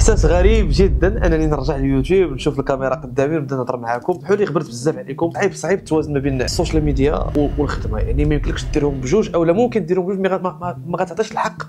احساس غريب جدا انني نرجع لليوتيوب نشوف الكاميرا قدامي ونبدا نهضر معاكم. بحال اللي خبرت بزاف عليكم. صعيب توازن ما بين السوشيال ميديا والخدمه، يعني ما يمكنلكش ديرهم بجوج، او لا ممكن ديرهم بجوج ما غتعطيش الحق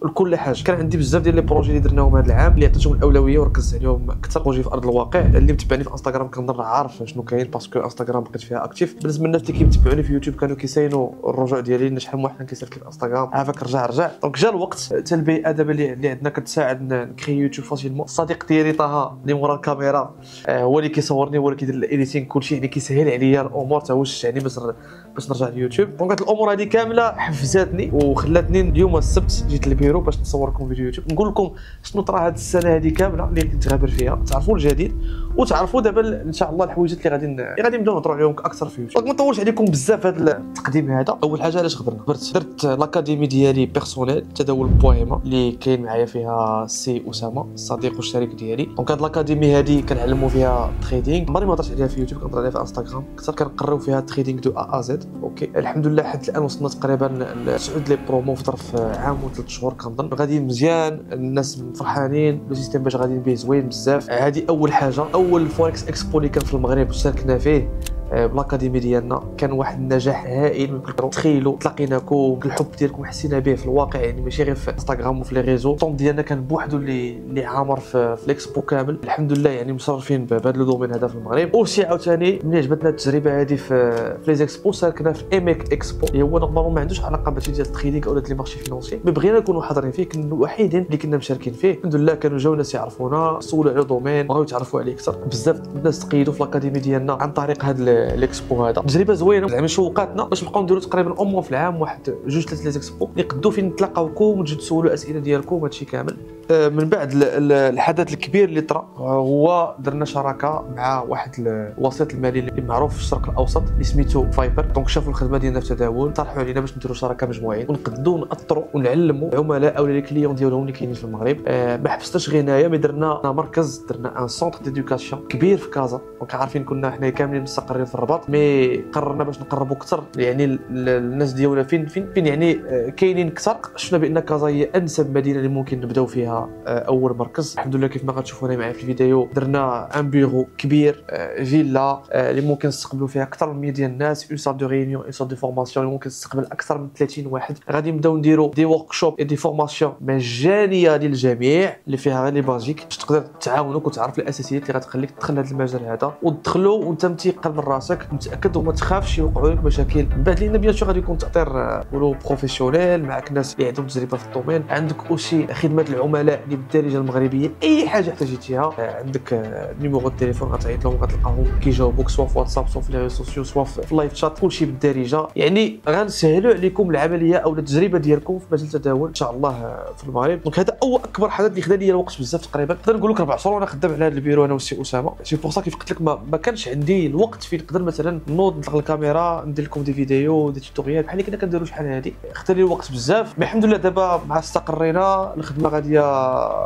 لكل حاجه. كان عندي بزاف ديال لي بروجي اللي درناهم هذا العام اللي عطيتهم الاولويه وركزت عليهم اكثر. بروجي في ارض الواقع اللي متبعني في انستغرام كنظن عارف شنو كاين، باسكو انستغرام بقيت فيها اكتيف. بالنسبه للناس اللي كيتبعوني في يوتيوب كانوا كيساينوا الرجوع ديالي، شحال من واحد كيسال في انستغرام عافاك رجع. دونك جا الوقت حتى البيئه دابا اللي عندنا كتساعد نكري يوتيوب فاسيلمون. الصديق ديالي طه اللي مورا الكاميرا هو اللي كيصورني، هو اللي كيدير الايديتينغ كلشي، يعني كيسهل عليا الامور حتى هو شجعني باش نرجع لليوتيوب. دونك هاد الامور هذه كامله حفزاتني وخلاتني اليوم السبت جيت للبيرو باش نصور لكم فيديو يوتيوب، نقول لكم شنو طرا هاد السنه هذه كامله اللي كنت غابر فيها، تعرفوا الجديد وتعرفوا دابا ان شاء الله الحوايجات اللي غادي نبداو نهضروا عليهم اكثر في يوتيوب. دونك ما نطولش عليكم بزاف هذا التقديم هذا. اول حاجه علاش غبرنا، درت لاكاديمي ديالي بيرسونيل تداول بويما اللي كاين معايا فيها سي اسامه الصديق والشريك ديالي. دونك هاد لاكاديمي هذه كنعلموا فيها تريدينغ، عمري ما هضرت عليها في يوتيوب، كنهضر عليها في انستغرام اكثر. كنقريو فيها تريدينغ دو ا زد. اوكي الحمد لله حتى الان وصلنا تقريبا ل 9 لي برومو في ظرف عام و3 شهور كنظن. غادي مزيان، الناس فرحانين، لو سيستيم باش غادي به زوين بزاف. هذه اول حاجه. اول فوركس اكسبو اللي كان في المغرب شاركنا فيه بالاكاديمي ديالنا كان واحد النجاح هائل. ممكن تخيلوا تلاقيناكم الحب ديالكم حسينا به في الواقع، يعني ماشي غير في انستغرام وفي لي ريزو. الطون ديالنا كان بوحدو اللي عامر في الاكسبو كامل. الحمد لله يعني مشرفين بهذا الدومين هذا في المغرب. وشي عاوتاني ملي عجبتنا التجربه هذه في لي زيكسبو سالكنا في ايميك اكسبو اللي هو نورمالمون ما عندوش علاقه بشي ديال التريدينغ اولا ديال لي مارشي فينونسي، مي بغينا نكونوا حاضرين فيه، كنا الوحيدين اللي كنا مشاركين فيه. الحمد لله كانوا جاو ناس يعرفونا، سولوا على الدومين، بغاو يتعرفوا عليه اكثر. بزاف الناس تقيدوا في الاكاديمي ديالنا عن طريق هذا الاكسبو هذا. تجربه زوينه زعما شوقاتنا باش نبقاو نديروا تقريبا في العام واحد جوج ثلاث لي زيكسبو اللي قدو فين نتلاقاوكم وتجيو تسولوا الاسئله ديالكم وهادشي كامل. من بعد الحدث الكبير اللي طرا هو درنا شراكه مع واحد الوسيط المالي اللي معروف في الشرق الاوسط اللي سميتو فايبر. دونك شافوا الخدمه ديالنا في التداول، طرحوا علينا باش نديروا شراكه مجموعين ونقدوا ناثروا ونعلموا العملاء او لي كليون ديالهم اللي كاينين في المغرب. ما حبستش غير هنايا، مي درنا مركز، درنا ان سونتر ديدوكاسيون كبير في كازا. دونك عارفين كنا حنا كاملين مستقرين في الرباط، مي قررنا باش نقربوا اكثر يعني الناس ديالنا فين يعني كاينين اكثر. شفنا بان كازا هي انسب مدينه اللي ممكن نبداو فيها اول مركز. الحمد لله كيف ما غتشوفوا معايا في الفيديو درنا ان بيرو كبير، فيلا اللي ممكن نستقبلوا فيها اكثر من 100 ديال الناس، اون سال دو ريونيون، اون سال دو فورماسيون اللي ممكن تستقبل اكثر من 30 واحد. غادي نبداو نديروا دي ورك شوب دي فورماسيون مجانيه للجميع اللي فيها غير لي بازيك باش تقدر تعاونوك وتعرف الاساسيات اللي غتخليك تدخل هذا المجال هذا وتدخلوا وانت متيقن من راسك متاكد وما تخافش يوقعوا لك مشاكل من بعد، لان بيان سور غادي يكون تاطير ولو بروفيسيونيل معك ناس اللي عندهم تجربه في الدومين. عندك اوشي خدمه العملاء اللي بالدارجه المغربيه، اي حاجه احتاجيتيها عندك نيميرو التليفون غتعيط لهم غتلقاهم كيجاوبوك سواء في واتساب سواء في لي ريزو سوسيو سواء في اللايف شات، كلشي بالدارجه. يعني غنسهلوا عليكم العمليه او التجربه ديالكم في مجال التداول ان شاء الله في المغرب. دونك هذا اول اكبر حدث اللي خدا لي الوقت بزاف، تقريبا نقدر نقول لك 4 شهور وانا خدام على هذا البيرو انا والسي اسامه. سي بور سا كيف قلت لك ما كانش عندي الوقت فين نقدر مثلا نوض نطلق الكاميرا ندير لكم دي فيديو دي توتوريال بحال اللي كنا كنديروا شحال هذه. خدا لي الوقت بزاف، مي الحمد لله دابا مع استقرينا الخدمه غاديه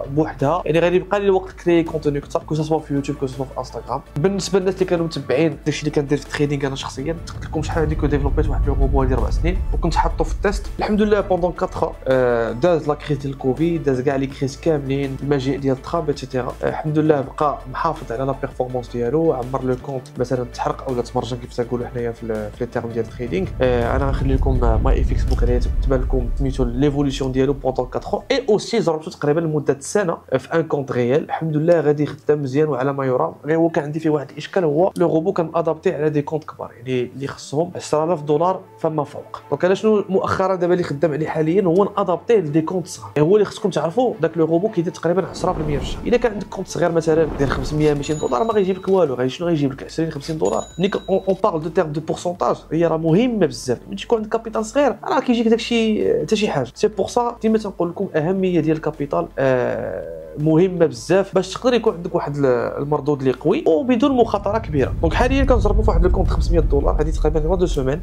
بوحدها، يعني غادي يبقى لي الوقت كري كونتوني اكثر كو سوا في يوتيوب كو سوا في انستغرام. بالنسبه للناس اللي كانوا متبعين داكشي اللي كندير في التريدينغ انا شخصيا قلت لكم شحال هذيك ديفلوبيت واحد لو روبو هذه 4 سنين وكنت حاطه في التيست. الحمد لله بوندون 4 داز لا كريز ديال الكوفيد، داز كاع لي كريز كاملين، المجيء ديال ترامب ايتترا. الحمد لله بقى محافظ على لا بيرفورمانس ديالو، عمر لو كونت مثلا تحرق اولا تمرجن كيف تنقولوا حنايا في لي تيرم ديال التريدينغ. انا غنخلي لكم ماي اف اكس بوك اللي تبان لكم سميتو ليفوليسيون ديالو بوندون 4 اي اوسي جربتو تقريبا لمده سنه في ان كونت ريال. الحمد لله غادي خدام مزيان وعلى ما يرام. غير هو كان عندي فيه واحد الاشكال، هو لو روبو كان ادابتي على دي كونت كبار يعني اللي خصهم 10000 دولار فما فوق. دونك انا شنو مؤخرا دابا اللي خدام عليه حاليا هو نادابتيه لدي كونت صغار. هو اللي خصكم تعرفوا داك لو روبو كيدير تقريبا 10% في الشهر. الا كان عندك كونت صغير مثلا دير 500 200 دولار ما غيجيب لك والو، غير شنو غيجيب لك 20 50 دولار. نيك اون بارل دو تيرم دو بورسونتاج هي راه مهمه بزاف. ملي تكون عندك كابيتال صغير راه كيجيك داكشي حتى شي حاجه. سي بور سا ديما تنقول لكم اهميه ديال الكابيتال مهمه بزاف باش تقدر يكون عندك واحد المردود اللي قوي وبدون مخاطره كبيره. دونك حاليا كنجربوا في واحد الكونت 500 دولار هذه تقريبا 2 سيمين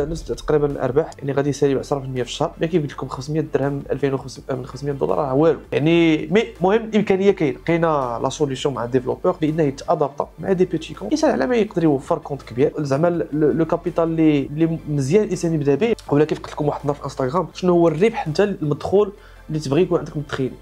نفس تقريبا الارباح، يعني غادي يسالي 10% في الشهر. ملي كيف قلت لكم 500 درهم 2500 دولار راه والو يعني. مي المهم الامكانيه كاينه لا سوليسيون مع الديفلوبور بانه يتادابط مع دي بيتي كونت يسال على ما يقدر يوفر كونت كبير. زعما لو كابيتال اللي مزيان الانسان يبدا به. ولا كيف قلت لكم واحد النهار في انستغرام شنو هو الربح انت المدخول اللي تبغي يكون عندك من التريدينغ.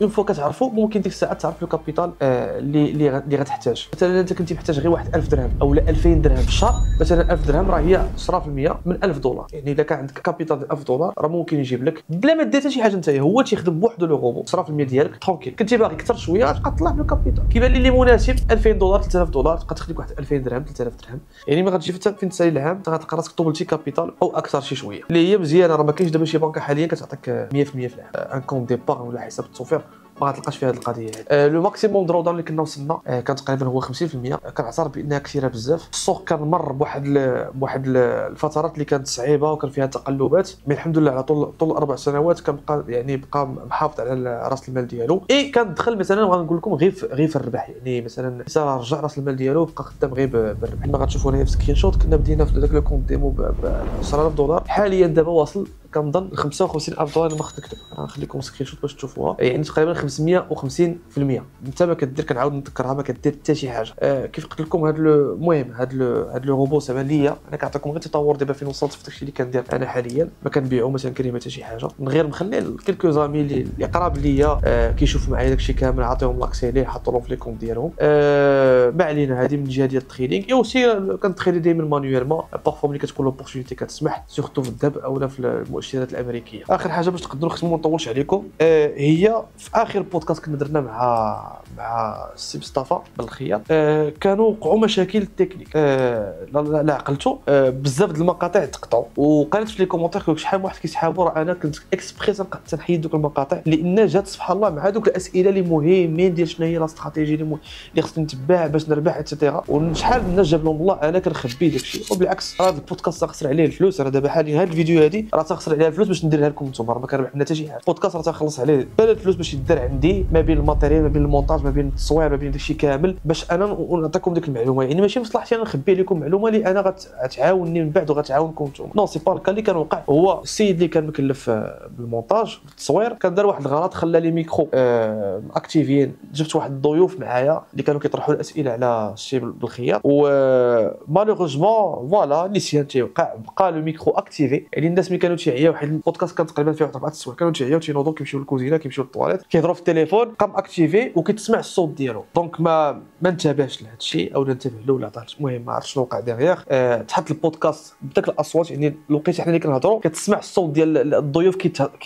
اون فوا كتعرفوا ممكن ديك الساعه تعرف لو كابيتال اللي غتحتاج. مثلا انت كنتي محتاج غير واحد 1000 درهم او 2000 درهم في الشهر، مثلا 1000 درهم راه هي 10% من 1000 دولار. يعني اذا كان عندك كابيتال ديال 1000 دولار راه ممكن يجيب لك بلا ما دير حتى شي حاجه، انت هو تيخدم بوحدو لو روبو 10% ديالك ترونكيل. كنتي باغي اكثر شويه تبقى تطلع من الكابيتال كيبان لي مناسب 2000 دولار 3000 دولار، تبقى تاخذ لك واحد 2000 درهم 3000 درهم. يعني ما غتجي حتى فين تسالي العام غتلقى راسك طوبلتي كابيتال او اكثر شي شويه، اللي هي مزيانه. راه ما كاينش دابا شي بنكه حاليا كتعطيك 100% في العام ان كونت ديبار ولا حساب التوفير، ما غتلقاش فيها هذه القضيه هذه. لو ماكسيموم درو داون اللي كنا وصلنا كان تقريبا هو 50%. كنعترف بانها كثيره بزاف. السوق كان مر بواحد الفترات اللي كانت صعيبه وكان فيها تقلبات، مي الحمد لله على طول 4 سنوات كان بقى محافظ على راس المال ديالو. اي كان دخل مثلا غنقول لكم غير في الربح، يعني مثلا راه رجع راس المال ديالو بقى خدام غير بالربح. كما غتشوفوا هنا في سكرين شوت كنا بدينا في داك لو كونت ديمو ب 10000 دولار، حاليا دابا واصل كنظن 55000 دولار ما خصك نكتب. غنخليكم سكرين شوت باش تشوفوها، يعني تقريبا 550%. انت ما كدير، كنعاود نذكرها، ما كدير حتى شي حاجه. كيف قلت لكم المهم هذا لو روبو زعما ليا انا كنعطيكم غير تطور دابا فين وصلت في داكشي اللي كندير انا حاليا. ما كنبيعو ما كنكريم حتى شي حاجه، من غير مخلي كلكو زامي اللي قراب ليا كيشوفوا معايا داكشي كامل، عاطيهم لاكسي ليه، حطوا لهم في لي كونت ديالهم. ما علينا، هذه من الجهه ديال التريدينغ. اي اوسي كنتريدي دائما مانيوالمون بارفو ملي كتكون لوبورتونيتي كتسمح، سورتو في الذهب اولا في المؤشرات الامريكيه. اخر حاجه باش نقدروا نختموا ما نطولش عليكم، هي في اخر بودكاست كنا درنا مع السي مصطفى بالخياط، كانوا وقعوا مشاكل تكنيك. لا عقلتوا بزاف د المقاطع تقطعوا، وقالت في لي كومونتير كل شحال واحد كيسحابوا. راه انا كنت اكسبريس تنحيد دوك المقاطع لان جات سبحان الله مع دوك الاسئله اللي مهمين ديال شنو هي لا استراتيجي اللي خصني نتبع باش نربح اتسيتيرا. وشحال من الناس جاب لهم الله انا كنخبي داكشي، وبالعكس هذا البودكاست تخسر عليه الفلوس. انا دابا حاليا هذا الفيديو هذه راه تخسر عليها الفلوس باش نديرها لكم نتوما، راه ما كنربح منها حتى شي حاجه. البودكاست راه تنخلص عليه بلا الفلوس باش يدار عندي، ما بين الماتيريال ما بين المونتاج ما بين التصوير ما بين داكشي كامل، باش انا نعطيكم ديك المعلومه. يعني ماشي مصلحتي انا نخبي لكم معلومه اللي انا غتعاونني من بعد وغتعاونكم نتوما. نو سي با الكا. اللي كان وقع هو السيد اللي كان مكلف بالمونتاج بالتصوير كان دار واحد الغلط، خلى لي ميكرو اكتيفيين. جبت واحد الضيوف معايا اللي كانوا كيطرحوا الاسئله على الشيء بالخياط، و مالوغوزمون فوالا نسيان تيوقع، بقى لو ميكرو اكتيفي. يعني الناس ملي كانوا تيعياو، واحد البودكاست كان تقريبا فيه 4 سوايع، كانوا تيعياو تينوضوا كيمشيو للكوزينه كيمشيو للطواليت كيهضروا في التليفون، قام اكتيفي وكتسمع الصوت ديالو. دونك ما انتبهش لهذا الشيء او انتبه له ولا عرفت. المهم ما عرفتش شنو وقع ديغيغ. تحط البودكاست بداك الاصوات، يعني الوقيته حنا اللي كنهضروا كتسمع الصوت ديال الضيوف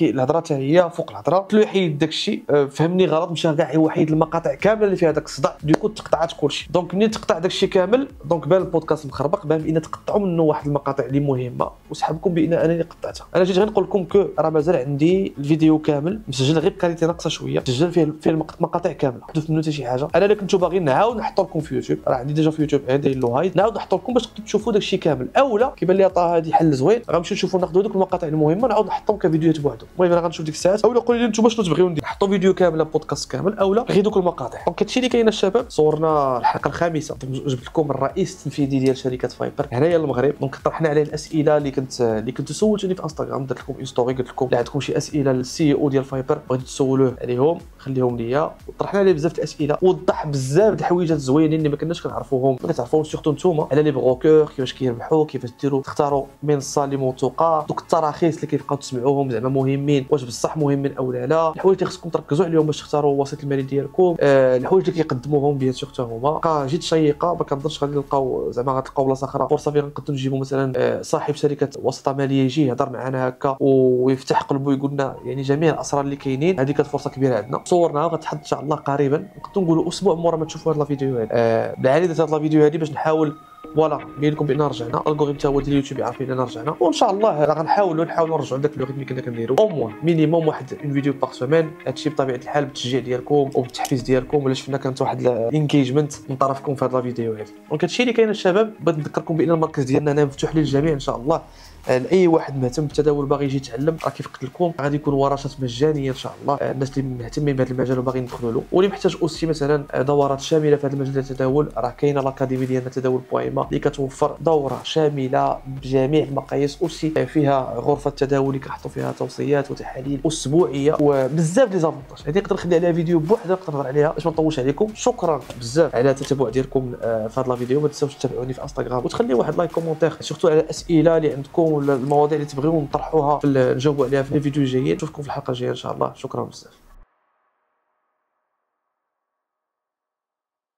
الهضره حتى هي فوق الهضره. قلت له يحيد داك الشيء، فهمني غلط، مشى كاع يحيد المقاطع كامله اللي فيها داك الصداع، ديكو تقطعات كلشي. دونك ملي تقطع داك الشيء كامل، دونك بان البودكاست مخربق، بان بان تقطعوا منه واحد المقاطع اللي مهمه، وسحبكم بان انا اللي قطعتها. انا جيت غنقول لكم كو راه مازال عندي الفيديو كامل مسجل غير بكاليتي ناقصه شويه، مسجل فيه المقاطع كامله، حذف منه حتى شي حاجه. انا الا كنتو باغيين نعاود نحط لكم في يوتيوب، راه عندي ديجا في يوتيوب داير له هايد، نعاود نحط لكم باش تشوفوا داك الشيء كامل. اولا كيبان لي طه هذه حل زوين، غنمشيو نشوفوا ناخذوا دوك المقاطع المهمه نعاود نحطهم كفيديوهات بوحدهم. المهم انا غنشوف ديك الساعات، اولا قولوا لي نتوما شنو تبغيو ندير، نحطوا فيديو كامل بودكاست كامل، اولا غير دوك المقاطع. دونك هادشي اللي كاين الشباب. صورنا الحلقه الخامسه، جبت لكم الرئيس التنفيذي ديال شركه فايبر هنايا المغرب. دونك طرحنا عليه الاسئله اللي كنت سولتوني في انستغرام، درت لكم ستوري قلت لكم لا عندكم شي اسئله للسي او ديال فايبر بغيتو تسولوه عليهم خليهم ليا، وطرحنا عليه بزاف الاسئله، وضح بزاف د الحوايجات زوينين اللي ما كناش كنعرفوهم، ما كتعرفوهم سورتو نتوما على لي بروكور، كيفاش كيربحوا، كيفاش تختاروا منصه اللي موثوقه، دوك التراخيص اللي كيبقاو تسمعوهم زعما مهمين، واش بصح مهمين او لا، الحوايج اللي خصكم تركزوا عليهم باش تختاروا الوسيط المالي ديالكم، الحوايج اللي كيقدموهم بيان سور حتى هما. بقى جيت شيقه، ما كنظنش غادي نلقاو زعما غتلقاو بلاصه اخرى فرصه فين نقدروا نجيبوا مثلا صاحب شركه وسطه ماليه يجي يهضر معنا هكا ويفتح قلبه يقول لنا يعني جميع الاسرار اللي كاينين. هذه كانت فرصه كبيره عندنا، صورناها غتحط ان شاء الله قريبا، نقدروا نقولوا اسبوع مورا ما تشوفوا هذا الفيديو هذا. بالعالي درت هذا الفيديو هذه باش نحاول فوالا نبين لكم بان رجعنا، الالغوريثم تا هو ديال اليوتيوب يعرف بان رجعنا، وان شاء الله راه غنحاولوا نرجعوا لذاك الالغوريثم اللي كنا كنديروا او موان مينيموم واحد اون فيديو باغ سيمين. هادشي بطبيعه الحال بالتشجيع ديالكم وبالتحفيز ديالكم، ولا شفنا كانت واحد الانجيجمنت من طرفكم في هذا الفيديو هذه. دونك هادشي اللي كاين الشباب. بغيت نذكركم بان المركز ديالنا هنا مفتوح للجميع ان شاء الله، لاي واحد مهتم بالتداول باغي يجي يتعلم. راه كيف قلت لكم غادي يكون ورشات مجانيه ان شاء الله، الناس اللي مهتمين بهذا المجال وباغيين يدخلوا له، واللي محتاج اوسي مثلا دورات شامله في هذا المجال ديال التداول، راه كاينه لاكاديمي ديالنا تداول بويما اللي كتوفر دوره شامله بجميع المقاييس، اوسي فيها غرفه تداول اللي كنحطوا فيها توصيات وتحاليل اسبوعيه وبزاف لي زافونتاج. هذه نقدر نخلي عليها فيديو بوحدها نقدر نهضر عليها باش ما نطولش عليكم. شكرا بزاف على التتبع ديالكم في هذا الفيديو. ما تنساوش تتابعوني في انستغرام وتخليوا واحد لايك كومونتير سورتو على الاسئله اللي عندكم ولا المواضيع اللي تبغيو نطرحوها نجاوبوا عليها في الفيديو الجاي. نشوفكم في الحلقه الجايه ان شاء الله. شكرا بزاف.